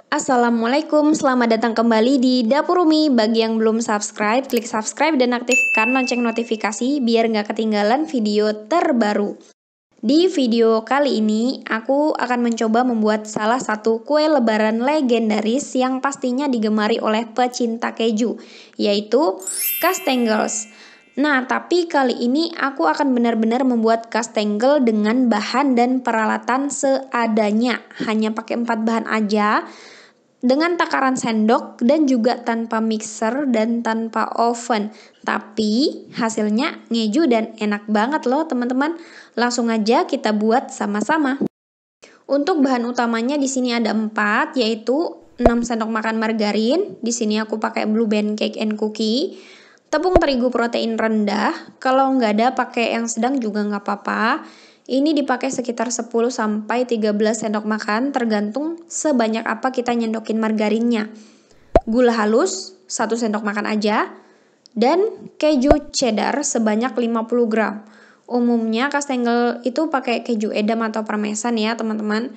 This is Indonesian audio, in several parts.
Assalamualaikum, selamat datang kembali di Dapur Umi. Bagi yang belum subscribe, klik subscribe dan aktifkan lonceng notifikasi biar nggak ketinggalan video terbaru. Di video kali ini, aku akan mencoba membuat salah satu kue lebaran legendaris yang pastinya digemari oleh pecinta keju, yaitu Kastengels. Nah, tapi kali ini aku akan benar-benar membuat kastengel dengan bahan dan peralatan seadanya. Hanya pakai 4 bahan aja, dengan takaran sendok dan juga tanpa mixer dan tanpa oven. Tapi hasilnya ngeju dan enak banget loh teman-teman. Langsung aja kita buat sama-sama. Untuk bahan utamanya di sini ada 4, yaitu 6 sendok makan margarin. Di sini aku pakai Blue Band Cake and Cookie. Tepung terigu protein rendah, kalau nggak ada pakai yang sedang juga nggak apa-apa. Ini dipakai sekitar 10-13 sendok makan tergantung sebanyak apa kita nyendokin margarinnya. Gula halus 1 sendok makan aja. Dan keju cheddar sebanyak 50 gram. Umumnya kastengel itu pakai keju edam atau parmesan ya teman-teman.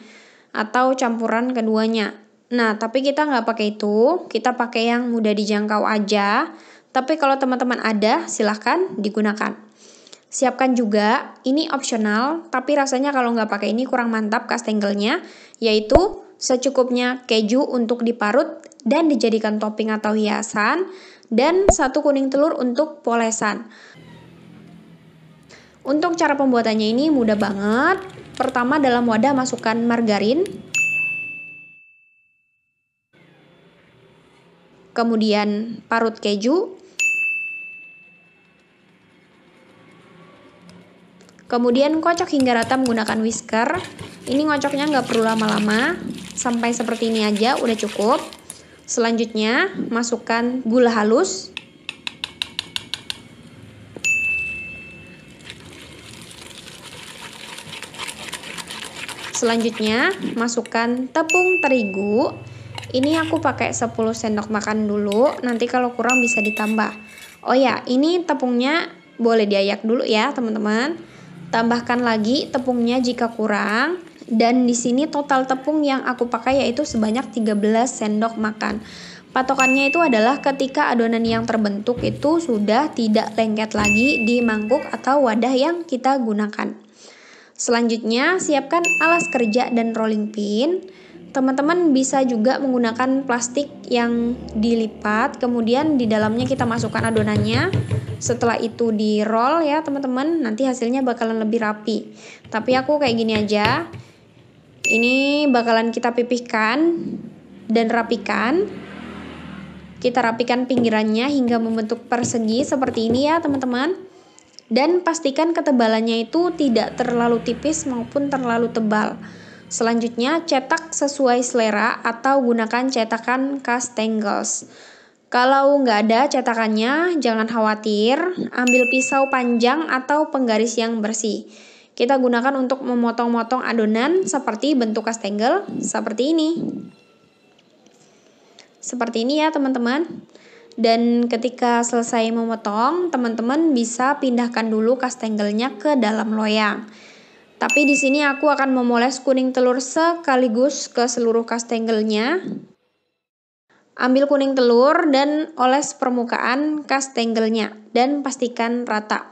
Atau campuran keduanya. Nah tapi kita nggak pakai itu, kita pakai yang mudah dijangkau aja. Tapi kalau teman-teman ada, silahkan digunakan. Siapkan juga, ini opsional, tapi rasanya kalau nggak pakai ini kurang mantap kastengelnya, yaitu secukupnya keju untuk diparut dan dijadikan topping atau hiasan, dan 1 kuning telur untuk polesan. Untuk cara pembuatannya ini mudah banget. Pertama dalam wadah masukkan margarin, kemudian parut keju, kemudian kocok hingga rata menggunakan whisker. Ini ngocoknya nggak perlu lama-lama, sampai seperti ini aja udah cukup. Selanjutnya masukkan gula halus, selanjutnya masukkan tepung terigu. Ini aku pakai 10 sendok makan dulu, nanti kalau kurang bisa ditambah. Oh ya, ini tepungnya boleh diayak dulu ya teman-teman. Tambahkan lagi tepungnya jika kurang, dan di sini total tepung yang aku pakai yaitu sebanyak 13 sendok makan. Patokannya itu adalah ketika adonan yang terbentuk itu sudah tidak lengket lagi di mangkuk atau wadah yang kita gunakan. Selanjutnya siapkan alas kerja dan rolling pin. Teman-teman bisa juga menggunakan plastik yang dilipat, kemudian di dalamnya kita masukkan adonannya. Setelah itu di roll ya teman-teman, nanti hasilnya bakalan lebih rapi. Tapi aku kayak gini aja. Ini bakalan kita pipihkan dan rapikan. Kita rapikan pinggirannya hingga membentuk persegi seperti ini ya teman-teman. Dan pastikan ketebalannya itu tidak terlalu tipis maupun terlalu tebal. Selanjutnya cetak sesuai selera atau gunakan cetakan Kastengels. Kalau nggak ada cetakannya, jangan khawatir, ambil pisau panjang atau penggaris yang bersih. Kita gunakan untuk memotong-motong adonan seperti bentuk kastengel, seperti ini. Seperti ini ya teman-teman. Dan ketika selesai memotong, teman-teman bisa pindahkan dulu kastengelnya ke dalam loyang. Tapi di sini aku akan memoles kuning telur sekaligus ke seluruh kastengelnya. Ambil kuning telur dan oles permukaan kastengelnya dan pastikan rata.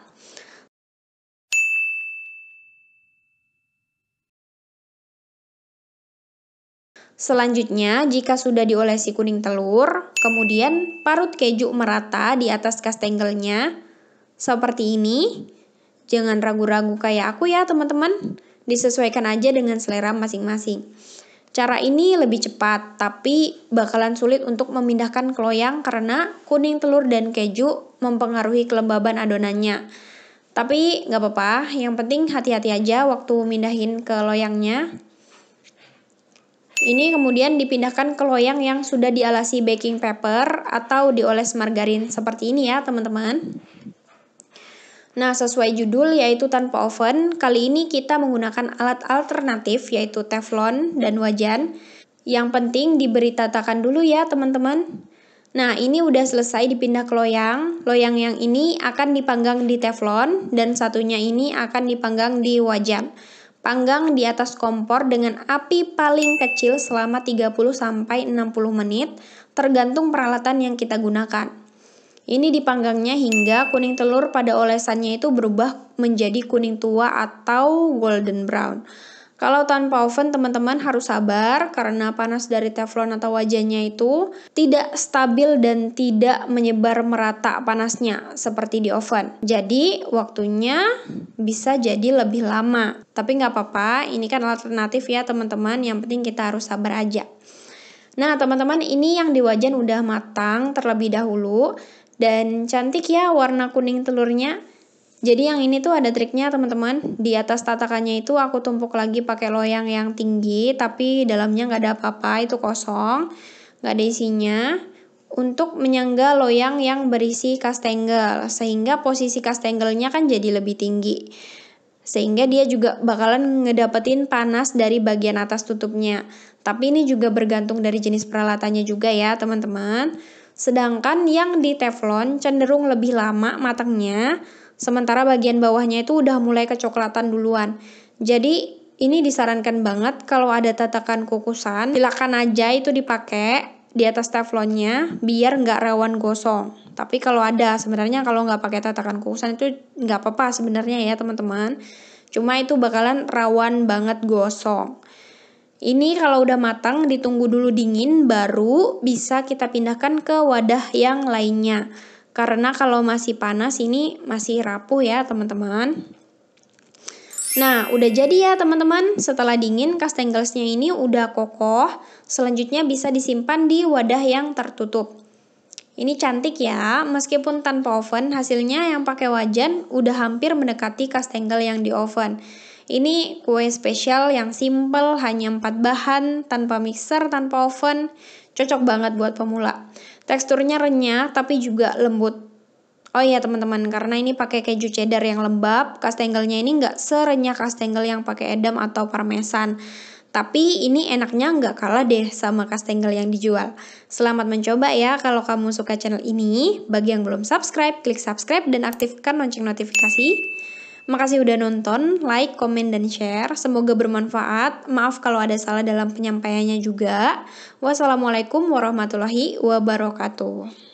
Selanjutnya, jika sudah diolesi kuning telur, kemudian parut keju merata di atas kastengelnya seperti ini. Jangan ragu-ragu kayak aku ya teman-teman, disesuaikan aja dengan selera masing-masing. Cara ini lebih cepat, tapi bakalan sulit untuk memindahkan ke loyang karena kuning telur dan keju mempengaruhi kelembaban adonannya. Tapi nggak apa-apa, yang penting hati-hati aja waktu mindahin ke loyangnya. Ini kemudian dipindahkan ke loyang yang sudah dialasi baking paper atau dioles margarin seperti ini ya teman-teman. Nah, sesuai judul yaitu tanpa oven, kali ini kita menggunakan alat alternatif yaitu teflon dan wajan. Yang penting diberi tatakan dulu ya teman-teman. Nah, ini udah selesai dipindah ke loyang. Loyang yang ini akan dipanggang di teflon dan satunya ini akan dipanggang di wajan. Panggang di atas kompor dengan api paling kecil selama 30-60 menit, tergantung peralatan yang kita gunakan. Ini dipanggangnya hingga kuning telur pada olesannya itu berubah menjadi kuning tua atau golden brown. Kalau tanpa oven teman-teman harus sabar karena panas dari teflon atau wajannya itu tidak stabil dan tidak menyebar merata panasnya seperti di oven. Jadi waktunya bisa jadi lebih lama. Tapi nggak apa-apa, ini kan alternatif ya teman-teman, yang penting kita harus sabar aja. Nah teman-teman, ini yang di wajan udah matang terlebih dahulu dan cantik ya warna kuning telurnya. Jadi yang ini tuh ada triknya teman-teman. Di atas tatakannya itu aku tumpuk lagi pakai loyang yang tinggi, tapi dalamnya nggak ada apa-apa, itu kosong, nggak ada isinya. Untuk menyangga loyang yang berisi kastengel, sehingga posisi kastengelnya kan jadi lebih tinggi. Sehingga dia juga bakalan ngedapetin panas dari bagian atas tutupnya. Tapi ini juga bergantung dari jenis peralatannya juga ya teman-teman. Sedangkan yang di teflon cenderung lebih lama matangnya, sementara bagian bawahnya itu udah mulai kecoklatan duluan. Jadi ini disarankan banget kalau ada tatakan kukusan, silakan aja itu dipakai di atas teflonnya biar nggak rawan gosong. Tapi kalau ada, sebenarnya kalau nggak pakai tatakan kukusan itu nggak apa-apa sebenarnya ya teman-teman. Cuma itu bakalan rawan banget gosong. Ini kalau udah matang ditunggu dulu dingin baru bisa kita pindahkan ke wadah yang lainnya. Karena kalau masih panas ini masih rapuh ya teman-teman. Nah udah jadi ya teman-teman. Setelah dingin kastengelsnya ini udah kokoh. Selanjutnya bisa disimpan di wadah yang tertutup. Ini cantik ya, meskipun tanpa oven hasilnya yang pakai wajan udah hampir mendekati kastengel yang di oven. Ini kue spesial yang simple, hanya 4 bahan, tanpa mixer, tanpa oven. Cocok banget buat pemula. Teksturnya renyah tapi juga lembut. Oh iya teman-teman, karena ini pakai keju cheddar yang lembab, kastengelnya ini nggak serenyah kastengel yang pakai edam atau parmesan. Tapi ini enaknya nggak kalah deh sama kastengel yang dijual. Selamat mencoba ya kalau kamu suka channel ini. Bagi yang belum subscribe, klik subscribe dan aktifkan lonceng notifikasi. Makasih udah nonton, like, komen, dan share. Semoga bermanfaat. Maaf kalau ada salah dalam penyampaiannya juga. Wassalamualaikum warahmatullahi wabarakatuh.